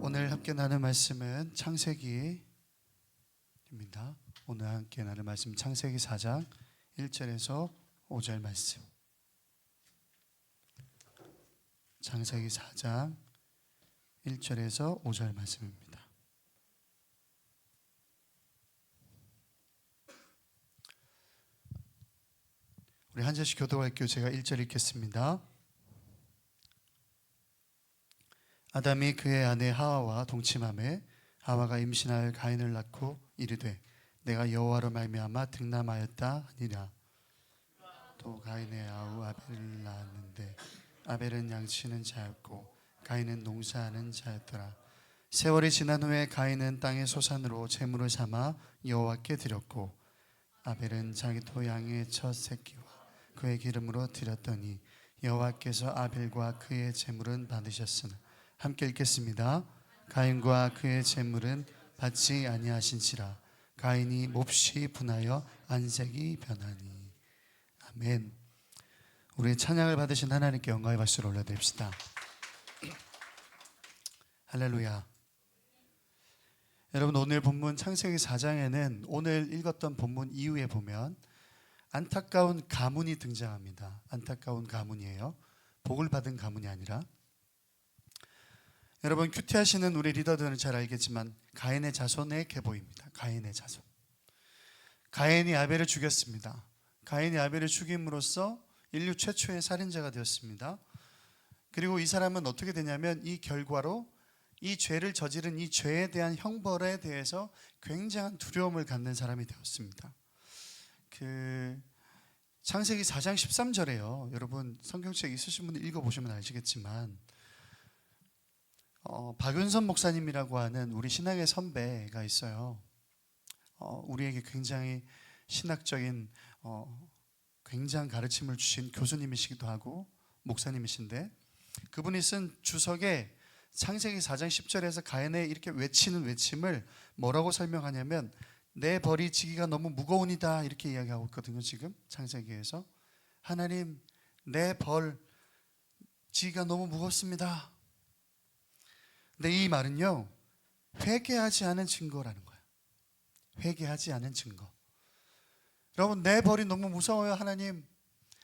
오늘 함께 나눌 말씀은 창세기입니다. 오늘 함께 나눌 말씀 창세기 4장 1절에서 5절 말씀. 창세기 4장 1절에서 5절 말씀입니다. 우리 한 절씩 교독할게요. 제가 1절 읽겠습니다. 아담이 그의 아내 하와와 동침하매 하와가 임신하여 가인을 낳고 이르되 내가 여호와로 말미암아 득남하였다 하니라. 또 가인의 아우 아벨을 낳았는데 아벨은 양치는 자였고 가인은 농사하는 자였더라. 세월이 지난 후에 가인은 땅의 소산으로 제물을 삼아 여호와께 드렸고 아벨은 자기 토양의 첫 새끼와 그의 기름으로 드렸더니 여호와께서 아벨과 그의 제물은 받으셨으나. 함께 읽겠습니다. 가인과 그의 제물은 받지 아니하신지라. 가인이 몹시 분하여 안색이 변하니. 아멘. 우리 찬양을 받으신 하나님께 영광의 박수를 올려드립시다. 할렐루야. 여러분, 오늘 본문 창세기 4장에는 오늘 읽었던 본문 이후에 보면 안타까운 가문이 등장합니다. 안타까운 가문이에요. 복을 받은 가문이 아니라. 여러분, 큐티하시는 우리 리더들은 잘 알겠지만 가인의 자손의 계보입니다. 가인의 자손. 가인이 아벨을 죽였습니다. 가인이 아벨을 죽임으로써 인류 최초의 살인자가 되었습니다. 그리고 이 사람은 어떻게 되냐면 이 결과로 이 죄를 저지른 이 죄에 대한 형벌에 대해서 굉장한 두려움을 갖는 사람이 되었습니다. 창세기 4장 13절에요. 여러분 성경책 있으신 분들 읽어보시면 아시겠지만 박윤선 목사님이라고 하는 우리 신학의 선배가 있어요. 우리에게 굉장히 신학적인 굉장한 가르침을 주신 교수님이시기도 하고 목사님이신데, 그분이 쓴 주석에 창세기 4장 10절에서 가인의 이렇게 외치는 외침을 뭐라고 설명하냐면 내 벌이 지기가 너무 무거우니다 이렇게 이야기하고 있거든요. 지금 창세기에서 하나님, 내 벌 지기가 너무 무겁습니다. 근데 이 말은요, 회개하지 않은 증거라는 거예요. 회개하지 않은 증거. 여러분, 내 벌이 너무 무서워요. 하나님,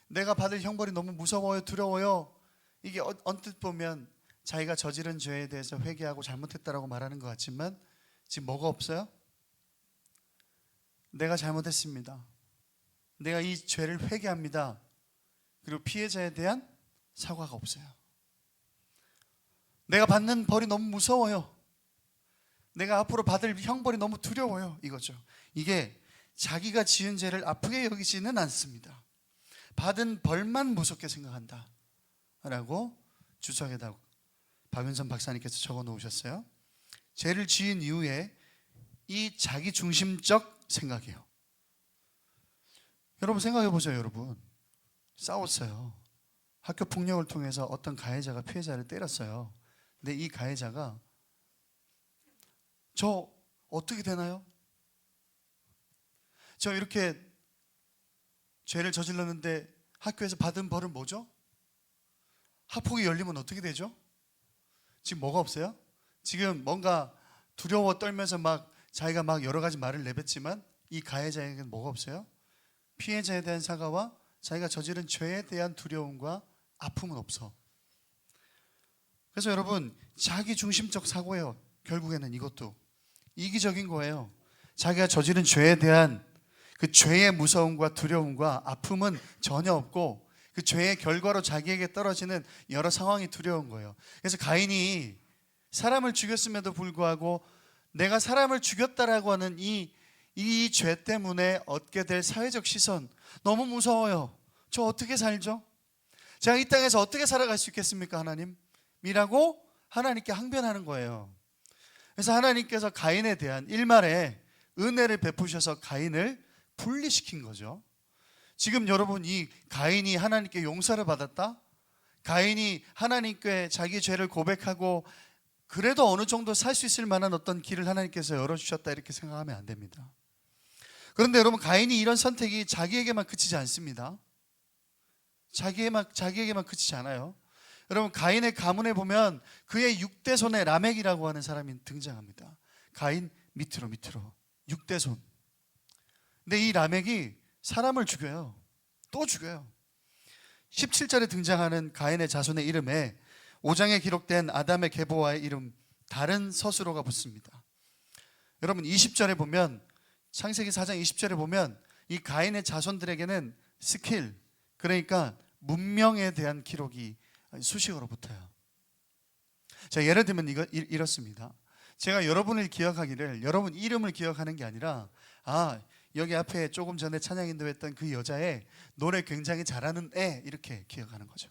내가 받을 형벌이 너무 무서워요. 두려워요. 이게 언뜻 보면 자기가 저지른 죄에 대해서 회개하고 잘못했다라고 말하는 것 같지만 지금 뭐가 없어요? 내가 잘못했습니다. 내가 이 죄를 회개합니다. 그리고 피해자에 대한 사과가 없어요. 내가 받는 벌이 너무 무서워요. 내가 앞으로 받을 형벌이 너무 두려워요. 이거죠. 이게 자기가 지은 죄를 아프게 여기지는 않습니다. 받은 벌만 무섭게 생각한다 라고 주석에다 박윤선 박사님께서 적어 놓으셨어요. 죄를 지은 이후에 이 자기 중심적 생각이에요. 여러분 생각해 보세요. 여러분 싸웠어요. 학교 폭력을 통해서 어떤 가해자가 피해자를 때렸어요. 근데 이 가해자가 저 어떻게 되나요? 저 이렇게 죄를 저질렀는데 학교에서 받은 벌은 뭐죠? 학폭이 열리면 어떻게 되죠? 지금 뭐가 없어요? 지금 뭔가 두려워 떨면서 막 자기가 막 여러 가지 말을 내뱉지만 이 가해자에게는 뭐가 없어요? 피해자에 대한 사과와 자기가 저지른 죄에 대한 두려움과 아픔은 없어. 그래서 여러분, 자기 중심적 사고예요. 결국에는 이것도 이기적인 거예요. 자기가 저지른 죄에 대한 그 죄의 무서움과 두려움과 아픔은 전혀 없고 그 죄의 결과로 자기에게 떨어지는 여러 상황이 두려운 거예요. 그래서 가인이 사람을 죽였음에도 불구하고 내가 사람을 죽였다라고 하는 이 죄 때문에 얻게 될 사회적 시선, 너무 무서워요. 저 어떻게 살죠? 제가 이 땅에서 어떻게 살아갈 수 있겠습니까, 하나님? 이라고 하나님께 항변하는 거예요. 그래서 하나님께서 가인에 대한 일말의 은혜를 베푸셔서 가인을 분리시킨 거죠. 지금 여러분, 이 가인이 하나님께 용서를 받았다? 가인이 하나님께 자기 죄를 고백하고 그래도 어느 정도 살 수 있을 만한 어떤 길을 하나님께서 열어주셨다 이렇게 생각하면 안 됩니다. 그런데 여러분, 가인이 이런 선택이 자기에게만 그치지 않습니다. 자기에게만 그치지 않아요. 여러분 가인의 가문에 보면 그의 6대손의 라멕이라고 하는 사람이 등장합니다. 가인 밑으로 6대손. 근데 이 라멕이 사람을 죽여요. 또 죽여요. 17절에 등장하는 가인의 자손의 이름에 5장에 기록된 아담의 계보와의 이름 다른 서술어가 붙습니다. 여러분 20절에 보면, 창세기 4장 20절에 보면 이 가인의 자손들에게는 스킬, 그러니까 문명에 대한 기록이 수식어로 붙어요. 자, 예를 들면 이렇습니다. 제가 여러분을 기억하기를, 여러분 이름을 기억하는 게 아니라, 여기 앞에 조금 전에 찬양 인도했던 그 여자의 노래 굉장히 잘하는 애, 이렇게 기억하는 거죠.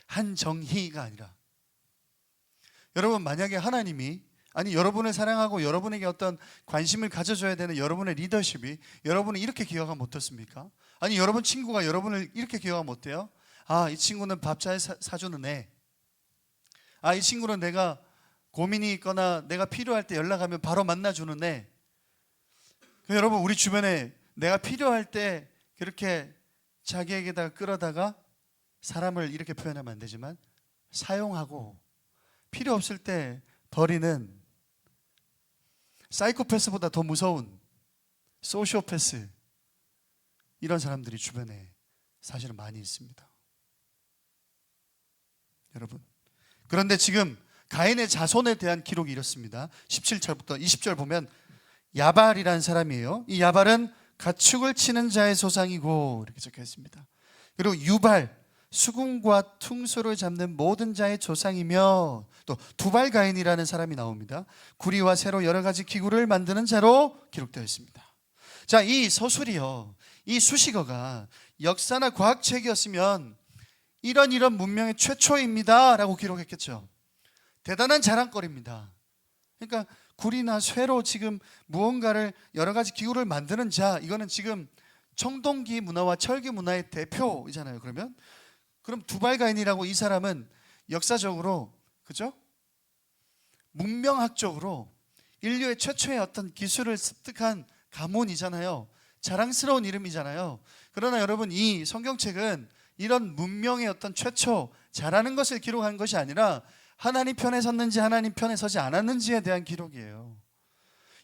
한정희가 아니라, 여러분 만약에 하나님이, 아니 여러분을 사랑하고 여러분에게 어떤 관심을 가져줘야 되는 여러분의 리더십이 여러분을 이렇게 기억하면 어떻습니까? 아니 여러분 친구가 여러분을 이렇게 기억하면 어때요? 이 친구는 밥 잘 사주는 애. 이 친구는 내가 고민이 있거나 내가 필요할 때 연락하면 바로 만나주는 애. 여러분 우리 주변에 내가 필요할 때 그렇게 자기에게다가 끌어다가, 사람을 이렇게 표현하면 안 되지만 사용하고 필요 없을 때 버리는, 사이코패스보다 더 무서운 소시오패스, 이런 사람들이 주변에 사실은 많이 있습니다. 여러분, 그런데 지금 가인의 자손에 대한 기록이 이렇습니다. 17절부터 20절 보면 야발이라는 사람이에요. 이 야발은 가축을 치는 자의 조상이고, 이렇게 적혀 있습니다. 그리고 유발, 수금과 퉁소를 잡는 모든 자의 조상이며, 또 두발가인이라는 사람이 나옵니다. 구리와 새로 여러 가지 기구를 만드는 자로 기록되어 있습니다. 자, 이 서술이요, 이 수식어가 역사나 과학책이었으면 이런 문명의 최초입니다 라고 기록했겠죠. 대단한 자랑거리입니다. 그러니까 구리나 쇠로 지금 무언가를, 여러 가지 기구를 만드는 자, 이거는 지금 청동기 문화와 철기 문화의 대표이잖아요. 그럼 두발가인이라고, 이 사람은 역사적으로, 그죠? 문명학적으로 인류의 최초의 어떤 기술을 습득한 가문이잖아요. 자랑스러운 이름이잖아요. 그러나 여러분, 이 성경책은 이런 문명의 어떤 최초, 잘하는 것을 기록한 것이 아니라 하나님 편에 섰는지 하나님 편에 서지 않았는지에 대한 기록이에요.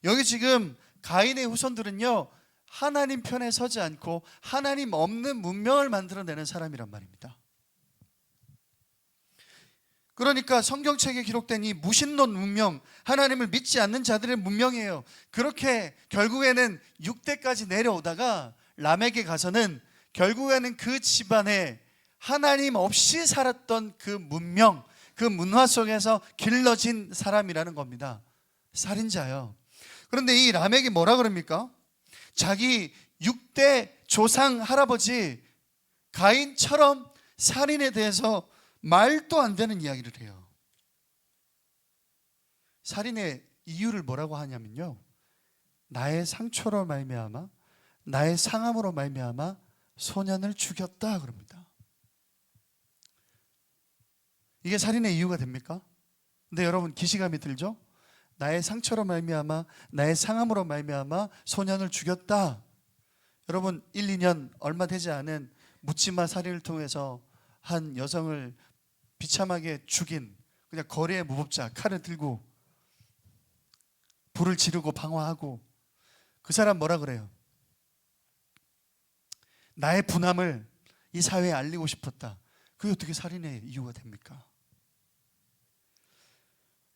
여기 지금 가인의 후손들은요, 하나님 편에 서지 않고 하나님 없는 문명을 만들어내는 사람이란 말입니다. 그러니까 성경책에 기록된 이 무신론 문명, 하나님을 믿지 않는 자들의 문명이에요. 그렇게 결국에는 6대까지 내려오다가 라멕에 가서는 결국에는 그 집안에 하나님 없이 살았던 그 문명, 그 문화 속에서 길러진 사람이라는 겁니다. 살인자요. 그런데 이 라멕이 뭐라 그럽니까? 자기 6대 조상 할아버지 가인처럼 살인에 대해서 말도 안 되는 이야기를 해요. 살인의 이유를 뭐라고 하냐면요, 나의 상처로 말미암아, 나의 상함으로 말미암아 소년을 죽였다 그럽니다. 이게 살인의 이유가 됩니까? 근데 여러분 기시감이 들죠? 나의 상처로 말미암아, 나의 상함으로 말미암아 소년을 죽였다. 여러분 1, 2년 얼마 되지 않은 묻지마 살인을 통해서 한 여성을 비참하게 죽인, 그냥 거리의 무법자, 칼을 들고 불을 지르고 방화하고, 그 사람 뭐라 그래요? 나의 분함을 이 사회에 알리고 싶었다. 그게 어떻게 살인의 이유가 됩니까?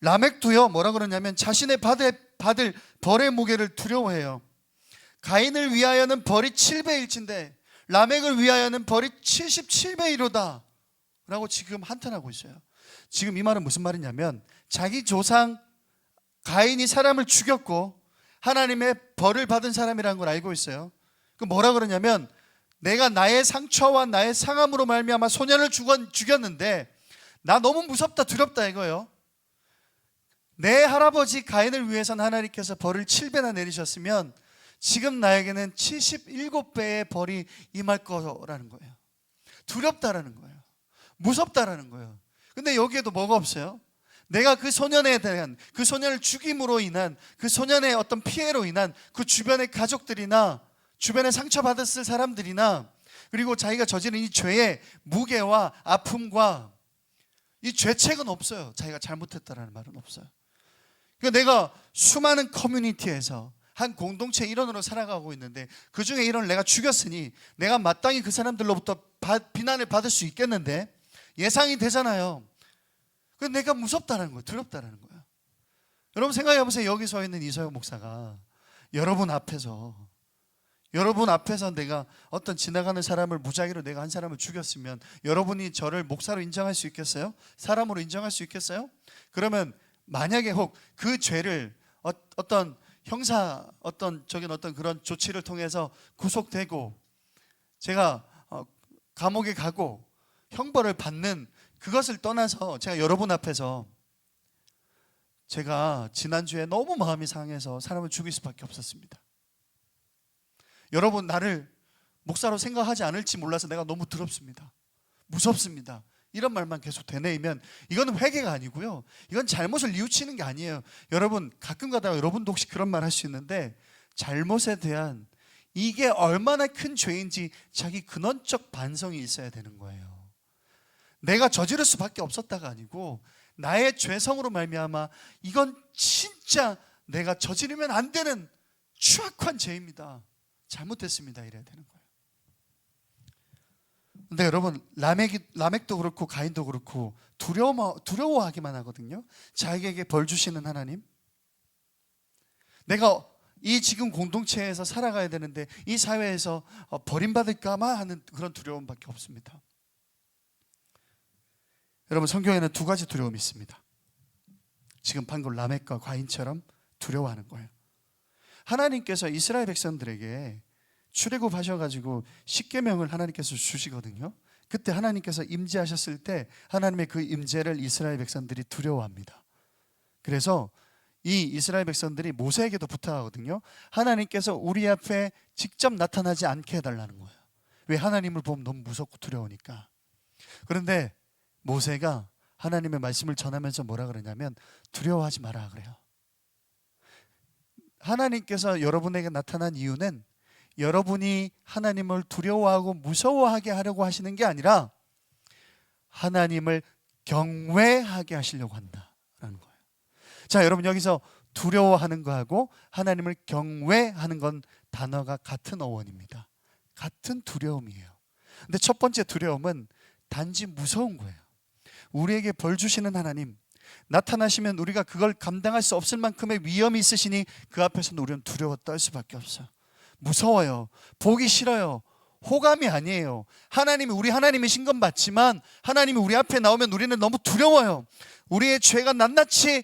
라멕도요, 뭐라 그러냐면 자신의 받을 벌의 무게를 두려워해요. 가인을 위하여는 벌이 7배일진데 라멕을 위하여는 벌이 77배이로다 라고 지금 한탄하고 있어요. 지금 이 말은 무슨 말이냐면, 자기 조상 가인이 사람을 죽였고 하나님의 벌을 받은 사람이라는 걸 알고 있어요. 그 뭐라 그러냐면, 내가 나의 상처와 나의 상함으로 말미암아 소년을 죽였는데 나 너무 무섭다, 두렵다 이거예요. 내 할아버지 가인을 위해서는 하나님께서 벌을 7배나 내리셨으면 지금 나에게는 77배의 벌이 임할 거라는 거예요. 두렵다라는 거예요. 무섭다라는 거예요. 근데 여기에도 뭐가 없어요? 내가 그 소년에 대한, 그 소년을 죽임으로 인한, 그 소년의 어떤 피해로 인한 그 주변의 가족들이나 주변에 상처받았을 사람들이나 그리고 자기가 저지른 이 죄의 무게와 아픔과 이 죄책은 없어요. 자기가 잘못했다라는 말은 없어요. 그러니까 내가 수많은 커뮤니티에서 한 공동체 일원으로 살아가고 있는데 그 중에 일원을 내가 죽였으니 내가 마땅히 그 사람들로부터 비난을 받을 수 있겠는데 예상이 되잖아요. 그래서 내가 무섭다는 거예요. 두렵다는 거예요. 여러분 생각해 보세요. 여기 서 있는 이서영 목사가 여러분 앞에서 내가 어떤 지나가는 사람을 무작위로 내가 한 사람을 죽였으면 여러분이 저를 목사로 인정할 수 있겠어요? 사람으로 인정할 수 있겠어요? 그러면 만약에 혹 그 죄를 어떤 형사 어떤 그런 조치를 통해서 구속되고 제가 감옥에 가고 형벌을 받는 그것을 떠나서 제가 여러분 앞에서 제가 지난주에 너무 마음이 상해서 사람을 죽일 수밖에 없었습니다. 여러분 나를 목사로 생각하지 않을지 몰라서 내가 너무 두렵습니다. 무섭습니다. 이런 말만 계속 되뇌이면 이거는 회개가 아니고요. 이건 잘못을 뉘우치는 게 아니에요. 여러분 가끔 가다가 여러분도 혹시 그런 말 할 수 있는데 잘못에 대한 이게 얼마나 큰 죄인지 자기 근원적 반성이 있어야 되는 거예요. 내가 저지를 수밖에 없었다가 아니고 나의 죄성으로 말미암아 이건 진짜 내가 저지르면 안 되는 추악한 죄입니다. 잘못했습니다. 이래야 되는 거예요. 근데 여러분 라멕도 그렇고 가인도 그렇고 두려워하기만 하거든요. 자기에게 벌 주시는 하나님, 내가 이 지금 공동체에서 살아가야 되는데 이 사회에서 버림받을까마 하는 그런 두려움밖에 없습니다. 여러분 성경에는 두 가지 두려움이 있습니다. 지금 방금 라멕과 가인처럼 두려워하는 거예요. 하나님께서 이스라엘 백성들에게 출애굽하셔가지고 십계명을 하나님께서 주시거든요. 그때 하나님께서 임재하셨을 때 하나님의 그 임재를 이스라엘 백성들이 두려워합니다. 그래서 이 이스라엘 백성들이 모세에게도 부탁하거든요. 하나님께서 우리 앞에 직접 나타나지 않게 해달라는 거예요. 왜? 하나님을 보면 너무 무섭고 두려우니까. 그런데 모세가 하나님의 말씀을 전하면서 뭐라 그러냐면 두려워하지 마라 그래요. 하나님께서 여러분에게 나타난 이유는 여러분이 하나님을 두려워하고 무서워하게 하려고 하시는 게 아니라 하나님을 경외하게 하시려고 한다라는 거예요. 자, 여러분 여기서 두려워하는 거하고 하나님을 경외하는 건 단어가 같은 어원입니다. 같은 두려움이에요. 근데 첫 번째 두려움은 단지 무서운 거예요. 우리에게 벌 주시는 하나님 나타나시면 우리가 그걸 감당할 수 없을 만큼의 위험이 있으시니 그 앞에서는 우리는 두려워 떨 수밖에 없어요. 무서워요. 보기 싫어요. 호감이 아니에요. 하나님이 우리 하나님이신 건 맞지만 하나님이 우리 앞에 나오면 우리는 너무 두려워요. 우리의 죄가 낱낱이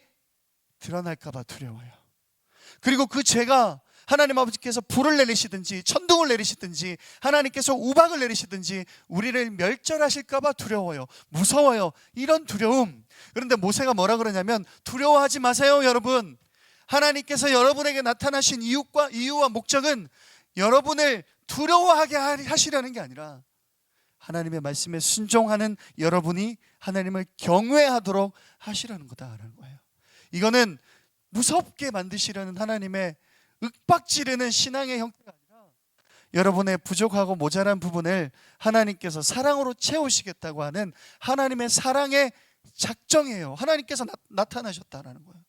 드러날까 봐 두려워요. 그리고 그 죄가 하나님 아버지께서 불을 내리시든지 천둥을 내리시든지 하나님께서 우박을 내리시든지 우리를 멸절하실까 봐 두려워요. 무서워요. 이런 두려움. 그런데 모세가 뭐라 그러냐면 두려워하지 마세요 여러분. 하나님께서 여러분에게 나타나신 이유와 목적은 여러분을 두려워하게 하시려는 게 아니라 하나님의 말씀에 순종하는 여러분이 하나님을 경외하도록 하시려는 거다라는 거예요. 이거는 무섭게 만드시려는 하나님의 윽박지르는 신앙의 형태가 아니라 여러분의 부족하고 모자란 부분을 하나님께서 사랑으로 채우시겠다고 하는 하나님의 사랑의 작정이에요. 하나님께서 나타나셨다라는 거예요.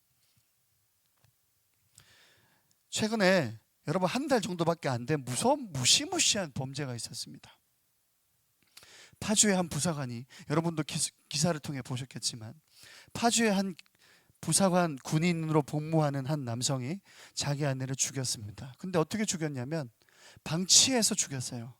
최근에 여러분 한 달 정도밖에 안 된 무시무시한 범죄가 있었습니다. 파주의 한 부사관이, 여러분도 기사를 통해 보셨겠지만, 파주의 한 부사관 군인으로 복무하는 한 남성이 자기 아내를 죽였습니다. 근데 어떻게 죽였냐면 방치해서 죽였어요.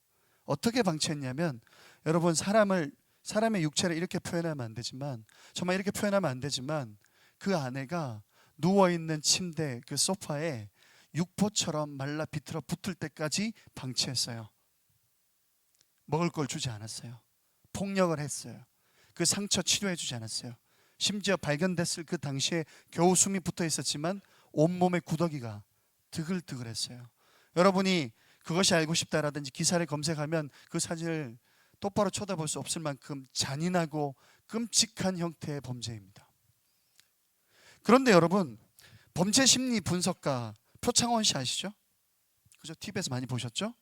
어떻게 방치했냐면, 여러분 사람의 육체를 이렇게 표현하면 안 되지만, 정말 이렇게 표현하면 안 되지만, 그 아내가 누워있는 침대 그 소파에 육포처럼 말라 비틀어 붙을 때까지 방치했어요. 먹을 걸 주지 않았어요. 폭력을 했어요. 그 상처 치료해 주지 않았어요. 심지어 발견됐을 그 당시에 겨우 숨이 붙어 있었지만 온몸의 구더기가 드글드글했어요. 여러분이 그것이 알고 싶다라든지 기사를 검색하면 그 사진을 똑바로 쳐다볼 수 없을 만큼 잔인하고 끔찍한 형태의 범죄입니다. 그런데 여러분, 범죄 심리 분석가 표창원 씨 아시죠? 그죠? TV에서 많이 보셨죠?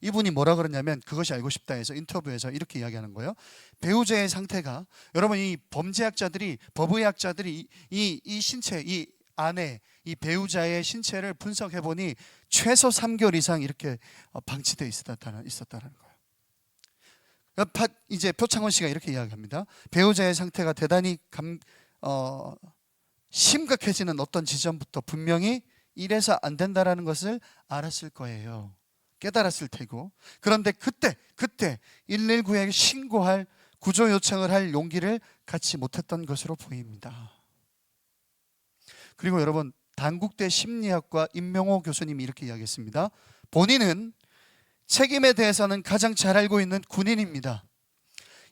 이분이 뭐라 그러냐면 그것이 알고 싶다 해서 인터뷰에서 이렇게 이야기하는 거예요. 배우자의 상태가, 여러분 이 범죄학자들이, 법의학자들이 이 신체, 이 아내, 이 배우자의 신체를 분석해 보니 최소 3개월 이상 이렇게 방치되어 있었다는 거예요. 이제 표창원 씨가 이렇게 이야기합니다. 배우자의 상태가 대단히 심각해지는 어떤 지점부터 분명히 이래서 안 된다라는 것을 알았을 거예요. 깨달았을 테고. 그런데 그때 119에게 신고할, 구조 요청을 할 용기를 갖지 못했던 것으로 보입니다. 그리고 여러분, 단국대 심리학과 임명호 교수님이 이렇게 이야기했습니다. 본인은 책임에 대해서는 가장 잘 알고 있는 군인입니다.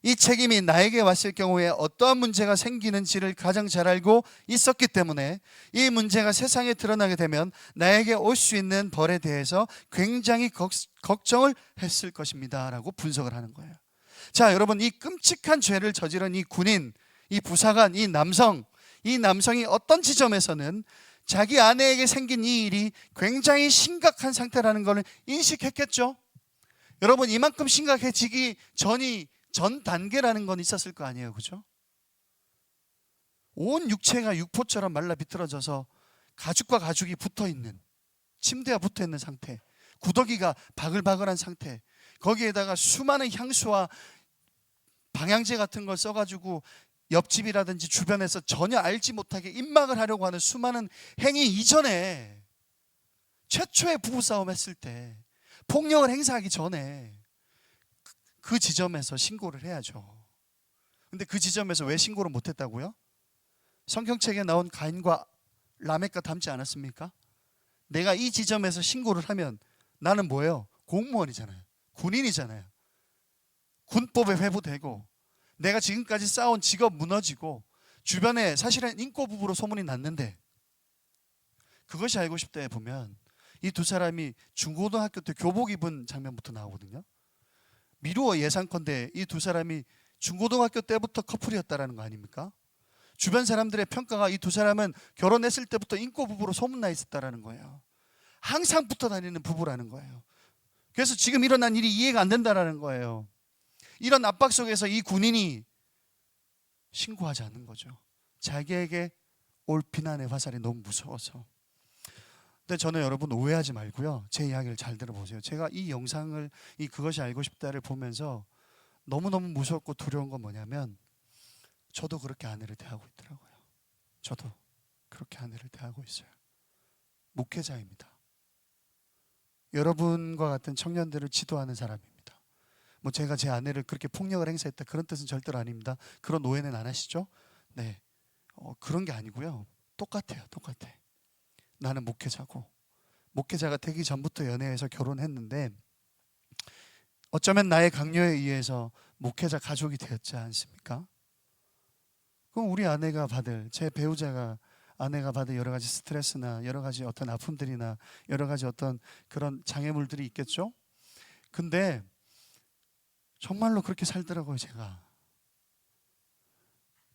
이 책임이 나에게 왔을 경우에 어떠한 문제가 생기는지를 가장 잘 알고 있었기 때문에 이 문제가 세상에 드러나게 되면 나에게 올 수 있는 벌에 대해서 굉장히 걱정을 했을 것입니다 라고 분석을 하는 거예요. 자, 여러분, 이 끔찍한 죄를 저지른 이 군인, 이 부사관, 이 남성이 어떤 지점에서는 자기 아내에게 생긴 이 일이 굉장히 심각한 상태라는 걸 인식했겠죠. 여러분, 이만큼 심각해지기 전 단계라는 건 있었을 거 아니에요, 그죠? 온 육체가 육포처럼 말라 비틀어져서 가죽과 가죽이 붙어있는, 침대와 붙어있는 상태, 구더기가 바글바글한 상태, 거기에다가 수많은 향수와 방향제 같은 걸 써가지고 옆집이라든지 주변에서 전혀 알지 못하게 입막을 하려고 하는 수많은 행위 이전에, 최초의 부부싸움 했을 때, 폭력을 행사하기 전에 그 지점에서 신고를 해야죠. 근데 그 지점에서 왜 신고를 못했다고요? 성경책에 나온 가인과 라멕과 닮지 않았습니까? 내가 이 지점에서 신고를 하면 나는 뭐예요? 공무원이잖아요. 군인이잖아요. 군법에 회부되고 내가 지금까지 쌓아온 직업 무너지고 주변에 사실은 인꼬부부로 소문이 났는데, 그것이 알고 싶다에 보면 이 두 사람이 중고등학교 때 교복 입은 장면부터 나오거든요. 미루어 예상컨대 이 두 사람이 중고등학교 때부터 커플이었다라는 거 아닙니까? 주변 사람들의 평가가 이 두 사람은 결혼했을 때부터 인꼬부부로 소문나 있었다라는 거예요. 항상 붙어 다니는 부부라는 거예요. 그래서 지금 일어난 일이 이해가 안 된다라는 거예요. 이런 압박 속에서 이 군인이 신고하지 않는 거죠. 자기에게 올 비난의 화살이 너무 무서워서. 근데 저는 여러분 오해하지 말고요, 제 이야기를 잘 들어보세요. 제가 이 영상을, 이 그것이 알고 싶다를 보면서 너무너무 무섭고 두려운 건 뭐냐면, 저도 그렇게 아내를 대하고 있더라고요. 저도 그렇게 아내를 대하고 있어요. 목회자입니다. 여러분과 같은 청년들을 지도하는 사람입니다. 뭐 제가 제 아내를 그렇게 폭력을 행사했다 그런 뜻은 절대로 아닙니다. 그런 오해는 안 하시죠? 네, 그런 게 아니고요. 똑같아요. 나는 목회자고, 목회자가 되기 전부터 연애해서 결혼했는데 어쩌면 나의 강요에 의해서 목회자 가족이 되었지 않습니까? 그럼 우리 아내가 받을, 제 배우자가, 아내가 받을 여러 가지 스트레스나 여러 가지 어떤 아픔들이나 여러 가지 어떤 그런 장애물들이 있겠죠? 근데 정말로 그렇게 살더라고요. 제가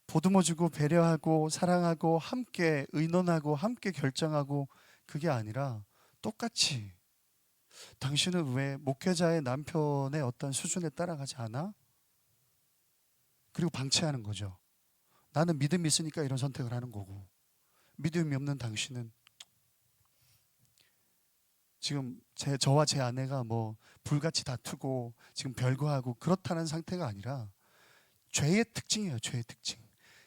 보듬어주고 배려하고 사랑하고 함께 의논하고 함께 결정하고, 그게 아니라 똑같이 당신은 왜 목회자의 남편의 어떤 수준에 따라가지 않아? 그리고 방치하는 거죠. 나는 믿음이 있으니까 이런 선택을 하는 거고, 믿음이 없는 당신은 지금 저와 제 아내가 뭐 불같이 다투고 지금 별거하고 그렇다는 상태가 아니라 죄의 특징이에요. 죄의 특징.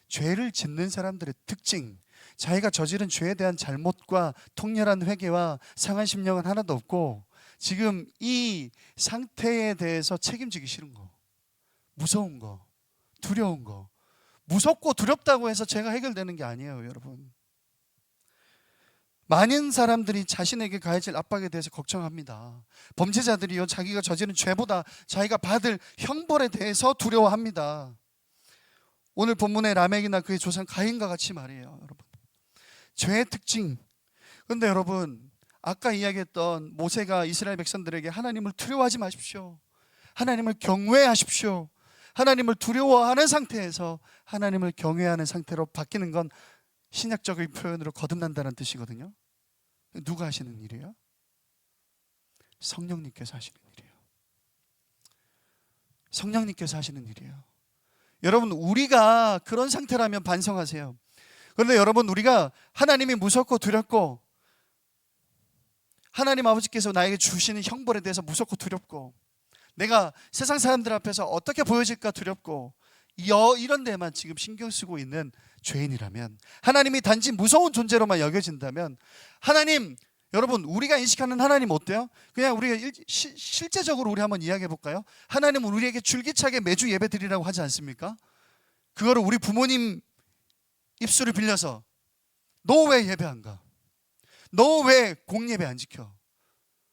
죄를 짓는 사람들의 특징, 자기가 저지른 죄에 대한 잘못과 통렬한 회개와 상한 심령은 하나도 없고 지금 이 상태에 대해서 책임지기 싫은 거, 무서운 거, 두려운 거. 무섭고 두렵다고 해서 죄가 해결되는 게 아니에요, 여러분. 많은 사람들이 자신에게 가해질 압박에 대해서 걱정합니다. 범죄자들이요, 자기가 저지른 죄보다 자기가 받을 형벌에 대해서 두려워합니다. 오늘 본문의 라멕이나 그의 조상 가인과 같이 말이에요, 여러분. 죄의 특징. 그런데 여러분, 아까 이야기했던 모세가 이스라엘 백성들에게 하나님을 두려워하지 마십시오, 하나님을 경외하십시오, 하나님을 두려워하는 상태에서 하나님을 경외하는 상태로 바뀌는 건 신약적인 표현으로 거듭난다는 뜻이거든요. 누가 하시는 일이에요? 성령님께서 하시는 일이에요. 성령님께서 하시는 일이에요. 여러분, 우리가 그런 상태라면 반성하세요. 그런데 여러분, 우리가 하나님이 무섭고 두렵고 하나님 아버지께서 나에게 주시는 형벌에 대해서 무섭고 두렵고 내가 세상 사람들 앞에서 어떻게 보여질까 두렵고 이런 데만 지금 신경 쓰고 있는 죄인이라면, 하나님이 단지 무서운 존재로만 여겨진다면, 하나님, 여러분, 우리가 인식하는 하나님 어때요? 그냥 우리가 실제적으로 우리 한번 이야기해 볼까요? 하나님은 우리에게 줄기차게 매주 예배 드리라고 하지 않습니까? 그거를 우리 부모님 입술을 빌려서 너 왜 예배 안 가? 너 왜 공예배 안 지켜?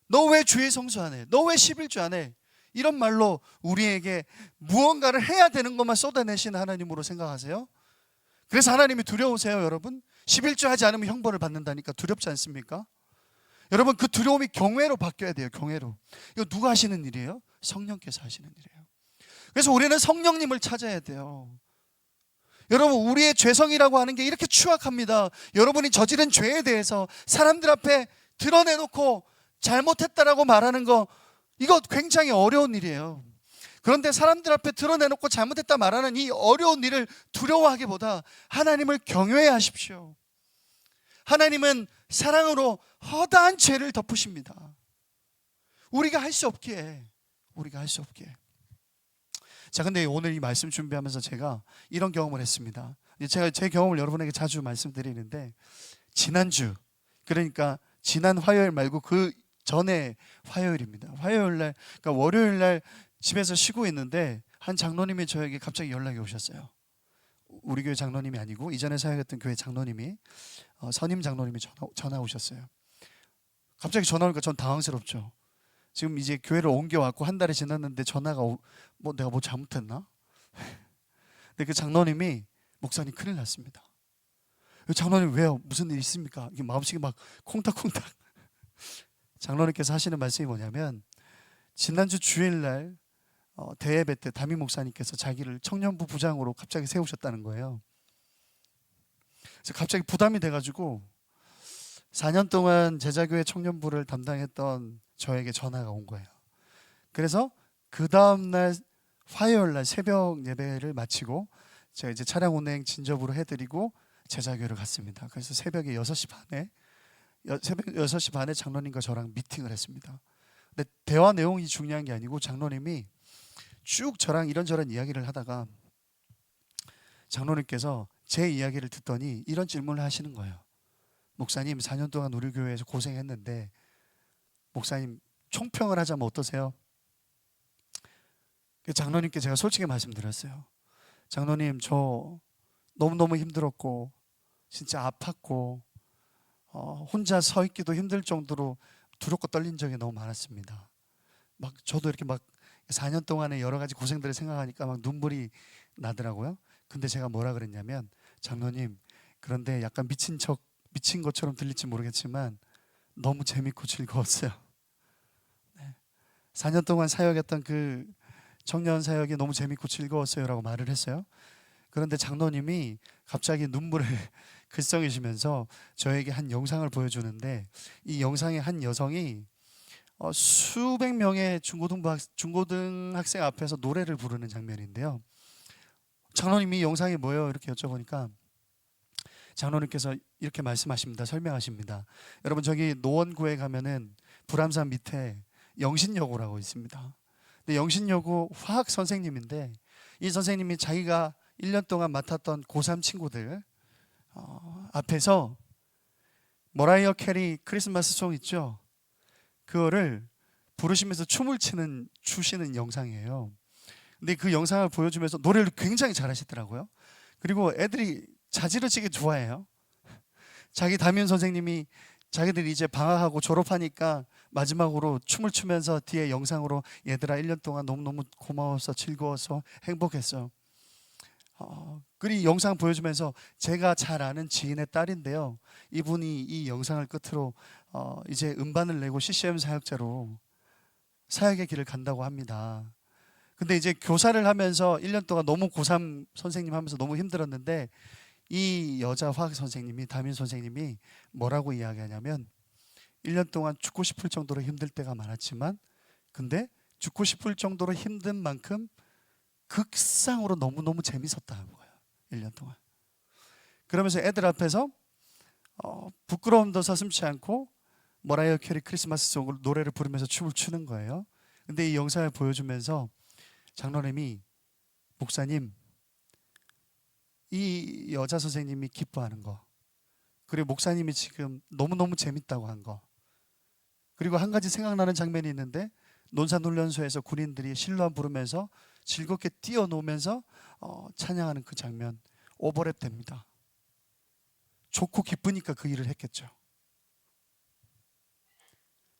너 왜 주의 성수 안 해? 너 왜 11주 안 해? 이런 말로 우리에게 무언가를 해야 되는 것만 쏟아내시는 하나님으로 생각하세요? 그래서 하나님이 두려우세요, 여러분? 11주 하지 않으면 형벌을 받는다니까 두렵지 않습니까? 여러분, 그 두려움이 경외로 바뀌어야 돼요. 경외로. 이거 누가 하시는 일이에요? 성령께서 하시는 일이에요. 그래서 우리는 성령님을 찾아야 돼요. 여러분, 우리의 죄성이라고 하는 게 이렇게 추악합니다. 여러분이 저지른 죄에 대해서 사람들 앞에 드러내놓고 잘못했다라고 말하는 거, 이거 굉장히 어려운 일이에요. 그런데 사람들 앞에 드러내놓고 잘못했다 말하는 이 어려운 일을 두려워하기보다 하나님을 경외해 하십시오. 하나님은 사랑으로 허다한 죄를 덮으십니다. 우리가 할 수 없기에. 자, 근데 오늘 이 말씀 준비하면서 제가 이런 경험을 했습니다. 제가 제 경험을 여러분에게 자주 말씀드리는데, 지난주, 그러니까 지난 화요일 말고 그 전에 화요일입니다. 화요일날, 그러니까 월요일날 집에서 쉬고 있는데 한 장로님이 저에게 갑자기 연락이 오셨어요. 우리 교회 장로님이 아니고 이전에 사역했던 교회 장로님이, 선임 장로님이 전화 오셨어요. 갑자기 전화 오니까 전 당황스럽죠. 지금 이제 교회를 옮겨왔고 한 달이 지났는데 전화가 내가 뭐 잘못했나? 근데 그 장로님이, 목사님 큰일 났습니다. 장로님 왜요? 무슨 일 있습니까? 이게 마음속이 막 콩닥콩닥. 장로님께서 하시는 말씀이 뭐냐면, 지난주 주일날 대예배 때 담임 목사님께서 자기를 청년부 부장으로 갑자기 세우셨다는 거예요. 그래서 갑자기 부담이 돼가지고 4년 동안 제자교회 청년부를 담당했던 저에게 전화가 온 거예요. 그래서 그 다음날 화요일날 새벽 예배를 마치고 제가 이제 차량 운행 진접으로 해드리고 제자교회를 갔습니다. 그래서 새벽에 6시 반에 장로님과 저랑 미팅을 했습니다. 근데 대화 내용이 중요한 게 아니고 장로님이 쭉 저랑 이런저런 이야기를 하다가 장로님께서 제 이야기를 듣더니 이런 질문을 하시는 거예요. 목사님, 4년 동안 우리 교회에서 고생했는데 목사님, 총평을 하자면 어떠세요? 장로님께 제가 솔직히 말씀드렸어요. 장로님, 저 너무너무 힘들었고 진짜 아팠고 혼자 서 있기도 힘들 정도로 두렵고 떨린 적이 너무 많았습니다. 막 저도 이렇게 막 4년 동안의 여러 가지 고생들을 생각하니까 막 눈물이 나더라고요. 근데 제가 뭐라 그랬냐면, 장로님, 그런데 약간 미친 것처럼 들릴지 모르겠지만 너무 재밌고 즐거웠어요. 4년 동안 사역했던 그 청년 사역이 너무 재밌고 즐거웠어요 라고 말을 했어요. 그런데 장로님이 갑자기 눈물을 글썽이시면서 저에게 한 영상을 보여주는데, 이 영상의 한 여성이 수백 명의 중고등학생 앞에서 노래를 부르는 장면인데요. 장로님이 영상이 뭐예요? 이렇게 여쭤보니까 장로님께서 이렇게 말씀하십니다. 설명하십니다. 여러분, 저기 노원구에 가면은 불암산 밑에 영신여고라고 있습니다. 근데 영신여고 화학 선생님인데, 이 선생님이 자기가 1년 동안 맡았던 고3 친구들 앞에서 머라이어 캐리 크리스마스 송 있죠? 그거를 부르시면서 춤을 추시는 영상이에요. 근데 그 영상을 보여주면서 노래를 굉장히 잘하시더라고요. 그리고 애들이 자지러지게 좋아해요. 자기 담임 선생님이 자기들이 이제 방학하고 졸업하니까 마지막으로 춤을 추면서 뒤에 영상으로, 얘들아 1년 동안 너무너무 고마워서 즐거워서 행복했어. 그리 영상 보여주면서, 제가 잘 아는 지인의 딸인데요, 이분이 이 영상을 끝으로 이제 음반을 내고 CCM 사역자로 사역의 길을 간다고 합니다. 근데 이제 교사를 하면서 1년 동안 너무 고3 선생님 하면서 너무 힘들었는데, 이 여자 화학 선생님이, 담임 선생님이 뭐라고 이야기하냐면, 1년 동안 죽고 싶을 정도로 힘들 때가 많았지만, 근데 죽고 싶을 정도로 힘든 만큼 극상으로 너무너무 재밌었다는 거예요. 1년 동안. 그러면서 애들 앞에서 부끄러움도 서슴지 않고 머라이어 캐리 크리스마스 송으로 노래를 부르면서 춤을 추는 거예요. 근데 이 영상을 보여주면서 장로님이, 목사님, 이 여자 선생님이 기뻐하는 거, 그리고 목사님이 지금 너무너무 재밌다고 한 거, 그리고 한 가지 생각나는 장면이 있는데, 논산훈련소에서 군인들이 신랑 부르면서 즐겁게 뛰어노면서 찬양하는 그 장면 오버랩 됩니다. 좋고 기쁘니까 그 일을 했겠죠.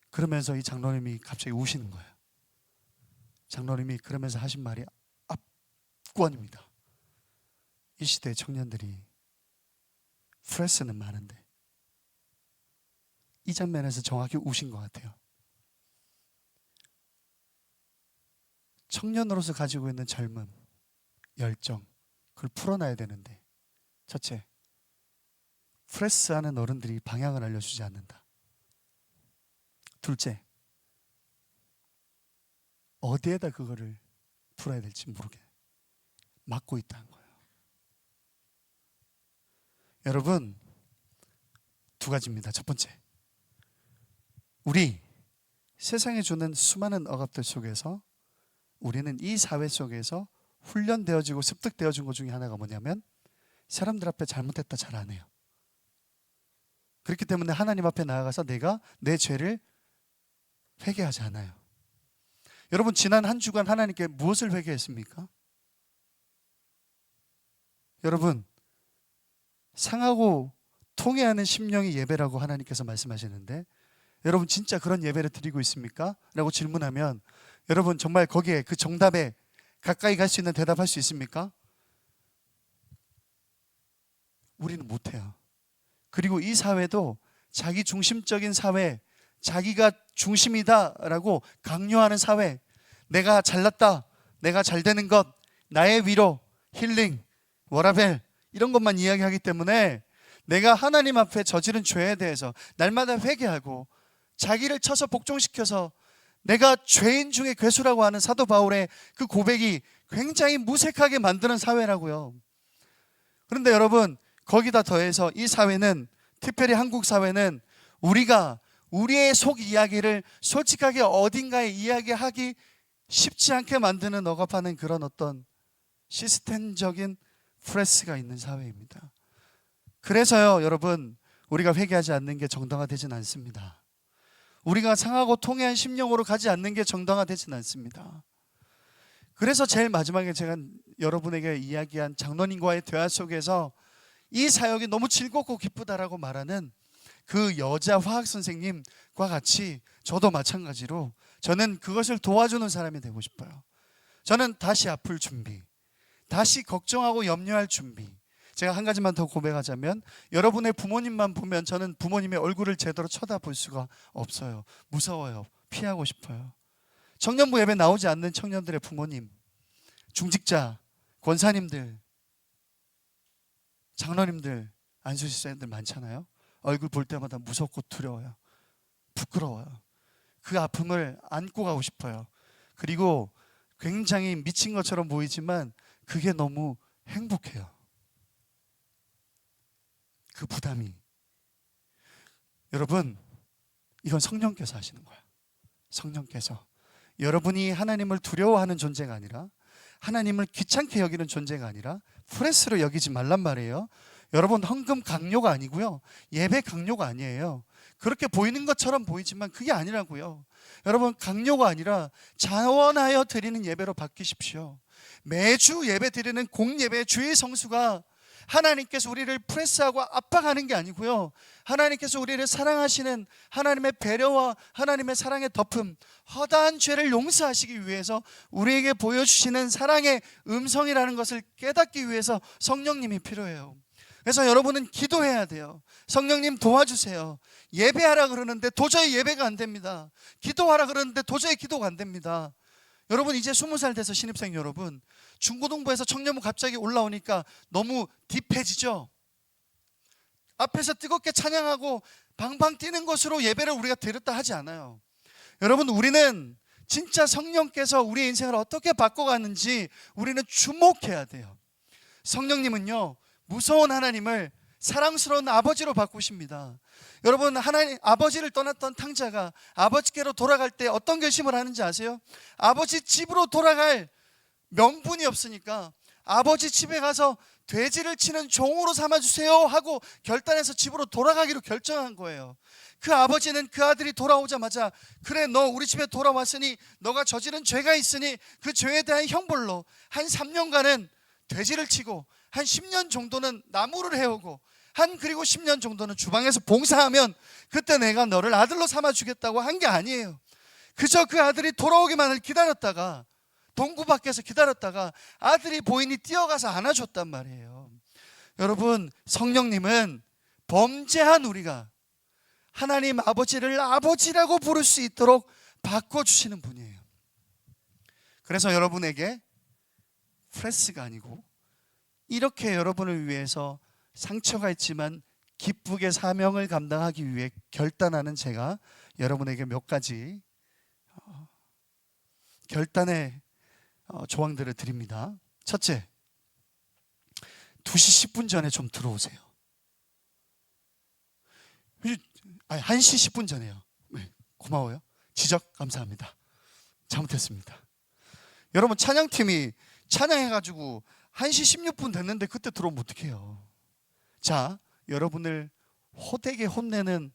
그러면서 이 장로님이 갑자기 우시는 거예요. 장로님이 그러면서 하신 말이 압권입니다. 이 시대의 청년들이 프레스는 많은데, 이 장면에서 정확히 우신 것 같아요. 청년으로서 가지고 있는 젊음, 열정, 그걸 풀어놔야 되는데, 첫째, 프레스하는 어른들이 방향을 알려주지 않는다. 둘째, 어디에다 그거를 풀어야 될지 모르게 막고 있다는 거예요. 여러분, 두 가지입니다. 첫 번째, 우리 세상에 주는 수많은 억압들 속에서 우리는 이 사회 속에서 훈련되어지고 습득되어진 것 중에 하나가 뭐냐면, 사람들 앞에 잘못했다 잘 안 해요. 그렇기 때문에 하나님 앞에 나아가서 내가 내 죄를 회개하지 않아요. 여러분, 지난 한 주간 하나님께 무엇을 회개했습니까? 여러분, 상하고 통해하는 심령이 예배라고 하나님께서 말씀하시는데, 여러분 진짜 그런 예배를 드리고 있습니까? 라고 질문하면, 여러분 정말 거기에 그 정답에 가까이 갈 수 있는 대답할 수 있습니까? 우리는 못해요. 그리고 이 사회도 자기 중심적인 사회, 자기가 중심이다라고 강요하는 사회, 내가 잘났다, 내가 잘 되는 것, 나의 위로, 힐링, 워라벨, 이런 것만 이야기하기 때문에 내가 하나님 앞에 저지른 죄에 대해서 날마다 회개하고 자기를 쳐서 복종시켜서 내가 죄인 중에 괴수라고 하는 사도 바울의 그 고백이 굉장히 무색하게 만드는 사회라고요. 그런데 여러분, 거기다 더해서 이 사회는, 특별히 한국 사회는 우리가 우리의 속 이야기를 솔직하게 어딘가에 이야기하기 쉽지 않게 만드는, 억압하는 그런 어떤 시스템적인 프레스가 있는 사회입니다. 그래서요, 여러분, 우리가 회개하지 않는 게 정당화되진 않습니다. 우리가 상하고 통해한 심령으로 가지 않는 게 정당화되진 않습니다. 그래서 제일 마지막에 제가 여러분에게 이야기한 장로님과의 대화 속에서 이 사역이 너무 즐겁고 기쁘다라고 말하는 그 여자 화학 선생님과 같이 저도 마찬가지로 저는 그것을 도와주는 사람이 되고 싶어요. 저는 다시 아플 준비, 다시 걱정하고 염려할 준비. 제가 한 가지만 더 고백하자면, 여러분의 부모님만 보면 저는 부모님의 얼굴을 제대로 쳐다볼 수가 없어요. 무서워요. 피하고 싶어요. 청년부 예배 나오지 않는 청년들의 부모님, 중직자, 권사님들, 장로님들, 안수집사님들 많잖아요. 얼굴 볼 때마다 무섭고 두려워요. 부끄러워요. 그 아픔을 안고 가고 싶어요. 그리고 굉장히 미친 것처럼 보이지만 그게 너무 행복해요. 그 부담이. 여러분, 이건 성령께서 하시는 거야. 성령께서. 여러분이 하나님을 두려워하는 존재가 아니라, 하나님을 귀찮게 여기는 존재가 아니라 프레스로 여기지 말란 말이에요. 여러분, 헌금 강요가 아니고요, 예배 강요가 아니에요. 그렇게 보이는 것처럼 보이지만 그게 아니라고요. 여러분, 강요가 아니라 자원하여 드리는 예배로 바뀌십시오. 매주 예배 드리는 공예배 주의 성수가 하나님께서 우리를 프레스하고 압박하는 게 아니고요, 하나님께서 우리를 사랑하시는 하나님의 배려와 하나님의 사랑의 덮음, 허다한 죄를 용서하시기 위해서 우리에게 보여주시는 사랑의 음성이라는 것을 깨닫기 위해서 성령님이 필요해요. 그래서 여러분은 기도해야 돼요. 성령님 도와주세요. 예배하라 그러는데 도저히 예배가 안 됩니다. 기도하라 그러는데 도저히 기도가 안 됩니다. 여러분, 이제 20살 돼서 신입생 여러분, 중고등부에서 청년부 갑자기 올라오니까 너무 딥해지죠. 앞에서 뜨겁게 찬양하고 방방 뛰는 것으로 예배를 우리가 드렸다 하지 않아요. 여러분, 우리는 진짜 성령께서 우리의 인생을 어떻게 바꿔가는지 우리는 주목해야 돼요. 성령님은요, 무서운 하나님을 사랑스러운 아버지로 바꾸십니다. 여러분, 하나님 아버지를 떠났던 탕자가 아버지께로 돌아갈 때 어떤 결심을 하는지 아세요? 아버지 집으로 돌아갈 명분이 없으니까 아버지 집에 가서 돼지를 치는 종으로 삼아주세요 하고 결단해서 집으로 돌아가기로 결정한 거예요. 그 아버지는 그 아들이 돌아오자마자, 그래, 너 우리 집에 돌아왔으니 너가 저지른 죄가 있으니 그 죄에 대한 형벌로 한 3년간은 돼지를 치고 한 10년 정도는 나무를 해오고 그리고 10년 정도는 주방에서 봉사하면 그때 내가 너를 아들로 삼아주겠다고 한 게 아니에요. 그저 그 아들이 돌아오기만을 기다렸다가, 동구 밖에서 기다렸다가 아들이 보이니 뛰어가서 안아줬단 말이에요. 여러분, 성령님은 범죄한 우리가 하나님 아버지를 아버지라고 부를 수 있도록 바꿔주시는 분이에요. 그래서 여러분에게 프레스가 아니고 이렇게 여러분을 위해서 상처가 있지만 기쁘게 사명을 감당하기 위해 결단하는 제가 여러분에게 몇 가지 결단의 조항들을 드립니다. 첫째, 2시 10분 전에 좀 들어오세요. 1시 10분 전에요. 고마워요. 지적 감사합니다. 잘못했습니다. 여러분, 찬양팀이 찬양해가지고 1시 16분 됐는데 그때 들어오면 어떡해요? 자, 여러분을 호되게 혼내는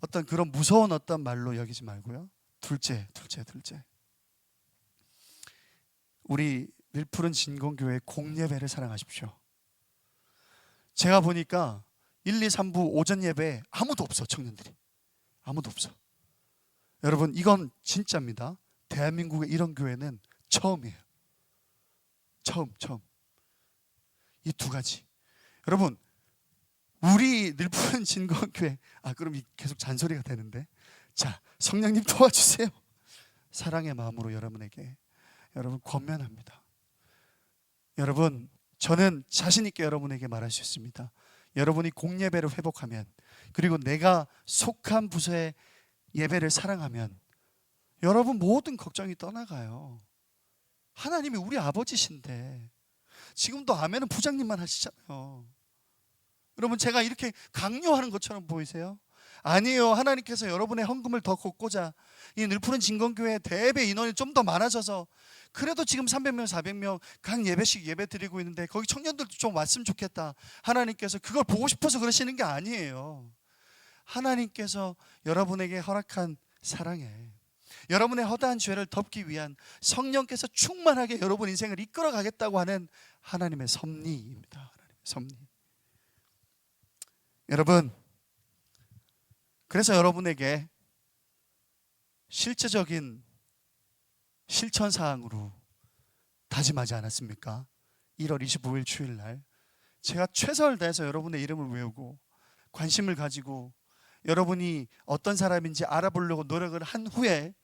어떤 그런 무서운 어떤 말로 여기지 말고요. 둘째. 우리 늘푸른 진공교회 공예배를 사랑하십시오. 제가 보니까 1, 2, 3부 오전 예배에 아무도 없어. 청년들이 아무도 없어. 여러분, 이건 진짜입니다. 대한민국에 이런 교회는 처음이에요. 처음. 이 두 가지. 여러분, 우리 늘푸른 진공교회, 그럼 계속 잔소리가 되는데, 자, 성령님 도와주세요. 사랑의 마음으로 여러분에게 권면합니다. 여러분, 저는 자신 있게 여러분에게 말할 수 있습니다. 여러분이 공예배를 회복하면, 그리고 내가 속한 부서의 예배를 사랑하면 여러분 모든 걱정이 떠나가요. 하나님이 우리 아버지신데 지금도 아멘은 부장님만 하시잖아요. 여러분, 제가 이렇게 강요하는 것처럼 보이세요? 아니에요. 하나님께서 여러분의 헌금을 더 걷고자 이 늘푸른 진공교회 대예배 인원이 좀 더 많아져서, 그래도 지금 300명 400명 각 예배씩 예배 드리고 있는데 거기 청년들도 좀 왔으면 좋겠다, 하나님께서 그걸 보고 싶어서 그러시는 게 아니에요. 하나님께서 여러분에게 허락한 사랑에 여러분의 허다한 죄를 덮기 위한 성령께서 충만하게 여러분 인생을 이끌어 가겠다고 하는 하나님의 섭리입니다. 하나님의 섭리. 여러분, 그래서 여러분에게 실제적인 실천 사항으로 다짐하지 않았습니까? 1월 25일 주일날 제가 최선을 다해서 여러분의 이름을 외우고 관심을 가지고 여러분이 어떤 사람인지 알아보려고 노력을 한 후에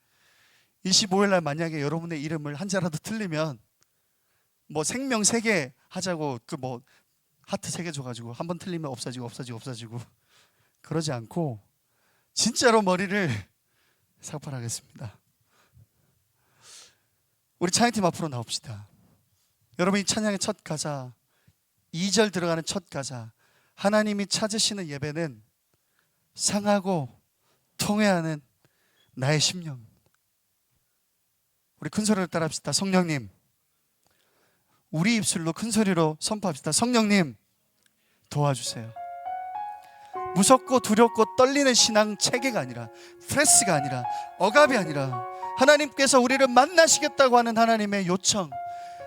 25일날 만약에 여러분의 이름을 한 자라도 틀리면 뭐 생명 3개 하자고 하트 3개 줘가지고 한 번 틀리면 없어지고 그러지 않고 진짜로 머리를 삭발하겠습니다. 우리 찬양팀 앞으로 나옵시다. 여러분, 이 찬양의 첫 가사, 2절 들어가는 첫 가사, 하나님이 찾으시는 예배는 상하고 통회하는 나의 심령. 우리 큰 소리로 따라합시다. 성령님, 우리 입술로 큰 소리로 선포합시다. 성령님, 도와주세요. 무섭고 두렵고 떨리는 신앙 체계가 아니라, 프레스가 아니라, 억압이 아니라, 하나님께서 우리를 만나시겠다고 하는 하나님의 요청,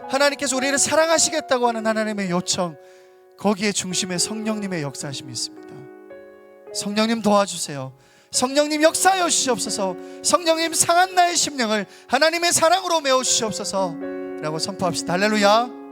하나님께서 우리를 사랑하시겠다고 하는 하나님의 요청, 거기에 중심에 성령님의 역사하심이 있습니다. 성령님 도와주세요. 성령님 역사하여 주시옵소서. 성령님 상한 나의 심령을 하나님의 사랑으로 메워 주시옵소서 라고 선포합시다. 할렐루야.